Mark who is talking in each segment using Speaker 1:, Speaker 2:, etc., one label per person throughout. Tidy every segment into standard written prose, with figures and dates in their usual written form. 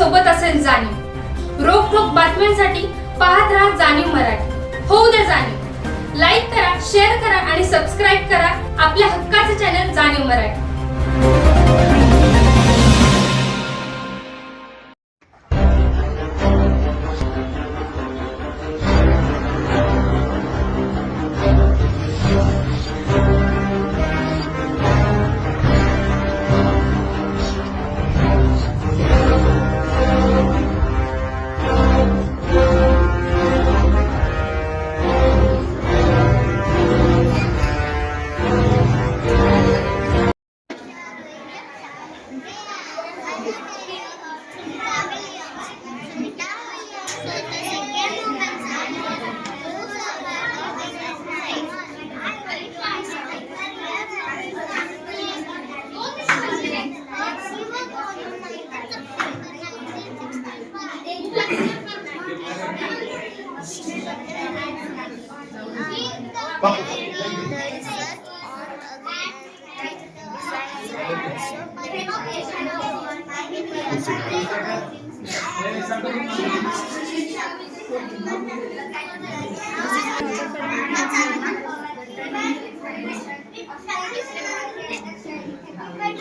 Speaker 1: सोबत असेल जाणीव। रोखोक बातम्यांसाठी पाहत राहा जाणीव मराठी। होऊ द्या जाणीव। लाईक करा, शेअर करा आणि सबस्क्राईब करा आपल्या हक्काचे चॅनल जाणीव Marathi.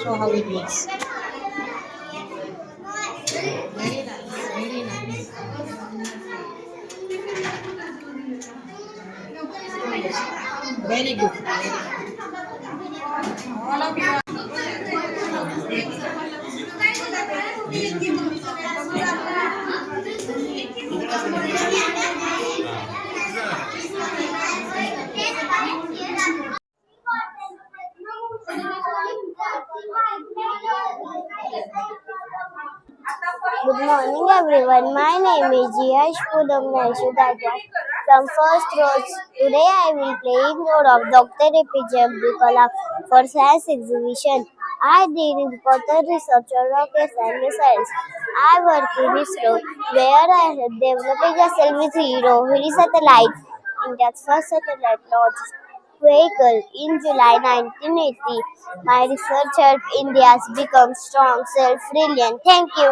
Speaker 2: So how it looks. Very nice, very nice. Very good. All of you.
Speaker 3: Good morning everyone. My name is Yash Pudamnanshu Gaikwad from First Roads. Today I will play in role of Dr. APJ Abdul Kalam for science exhibition. I did important research on rockets and missiles. I work in ISRO where I help developing a Selvi-3 satellite, India's first satellite launched vehicle in July 1980. My research helped India become strong, self-reliant. Thank you.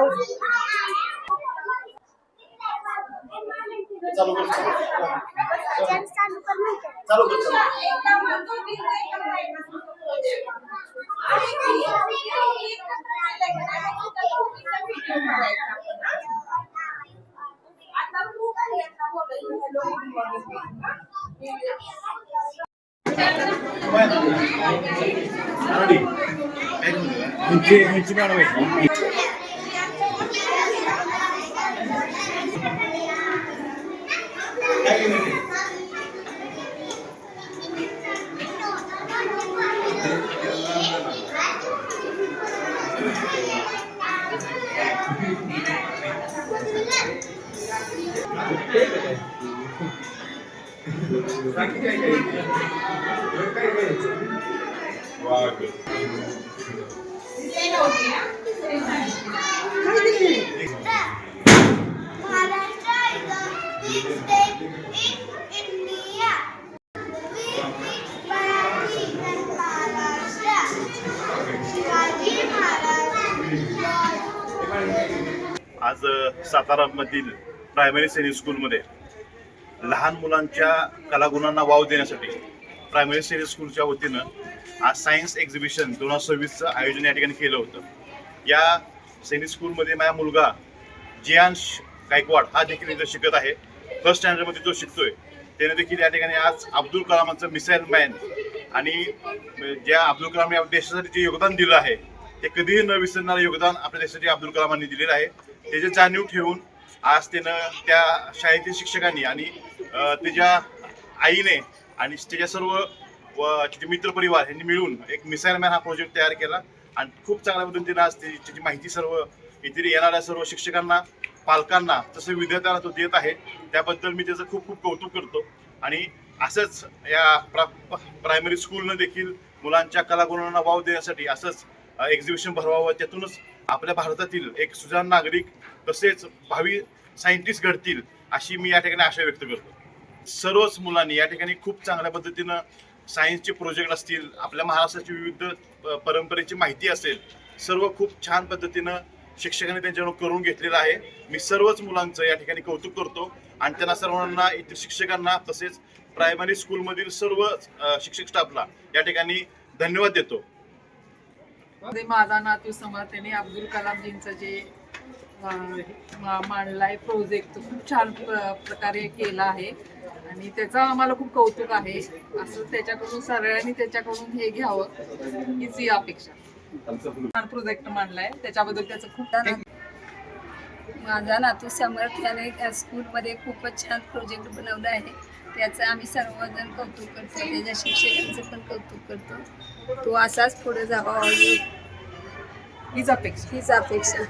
Speaker 4: आज सातारामधील primary सैनिक स्कूलमध्ये लहान मुलांच्या कलागुणांना wow देण्यासाठी primary सैनिक स्कूलच्या वतीनं आज सायन्स एक्झिबिशन 2026चं आयोजन या ठिकाणी केलं होतं। या सैनिक स्कूलमध्ये माझा मुलगा जियांश गायकवाड हा देखील इथं शिकत आहे। फर्स्ट स्टँडर्डमध्ये जो शिकतोय त्याने देखील या ठिकाणी आज अब्दुल कलामांचं मिसाईल मॅन आणि ज्या अब्दुल कलाम या देशासाठी जे योगदान दिलं आहे ते कधीही न विसरणारं योगदान आपल्या देशासाठी अब्दुल कलामांनी दिलेलं आहे। त्याची जाणीव ठेवून आज त्यानं त्या शाळेतील शिक्षकांनी आणि त्याच्या आईने आणि त्याच्या सर्व तिचे मित्रपरिवार यांनी मिळून एक मिसाईल मॅन हा प्रोजेक्ट तयार केला आणि खूप चांगल्या पद्धतीने आज त्याची माहिती सर्व इथे येणाऱ्या सर्व शिक्षकांना, पालकांना तसं विद्यार्थ्यांना तो देत आहे। त्याबद्दल मी त्याचं खूप खूप कौतुक करतो आणि असंच या प्रायमरी स्कूलनं देखील मुलांच्या कलागुणांना वाव देण्यासाठी असंच एक्झिबिशन भरवावं, त्यातूनच आपल्या भारतातील एक सुजाण नागरिक तसेच भावी सायंटिस्ट घडतील अशी मी या ठिकाणी आशा व्यक्त करतो। सर्वच मुलांनी या ठिकाणी खूप चांगल्या पद्धतीनं सायन्सचे प्रोजेक्ट असतील, आपल्या महाराष्ट्राची विविध परंपरेची माहिती असेल, सर्व खूप छान पद्धतीनं शिक्षकांनी त्यांच्याकडून करून घेतलेलं आहे. मी सर्वच मुलांचं या ठिकाणी कौतुक करतो आणि त्यांना सर्वांना इतर शिक्षकांना तसेच प्रायमरी स्कूलमधील सर्व शिक्षक स्टाफला या ठिकाणी धन्यवाद देतो.
Speaker 5: माझा नातू समर्थने अब्दुल कलामजींचं जे मांडलाय प्रोजेक्ट खूप छान प्रकारे केला आहे आणि त्याचं आम्हाला खूप कौतुक आहे. असं त्याच्याकडून सगळ्यांनी त्याच्याकडून हे घ्यावं हीच ही अपेक्षा. छान प्रोजेक्ट मांडलाय त्याच्याबद्दल त्याचं खूप
Speaker 6: माझा नातू समर्थ याने स्कूलमध्ये खूपच छान प्रोजेक्ट बनवला आहे. त्याचं आम्ही सर्वजण कौतुक करतो, त्याच्या शिक्षकांचं पण कौतुक करतो. तो असाच पुढे जावा
Speaker 5: हीच अपेक्षा.
Speaker 6: हीच अपेक्षा.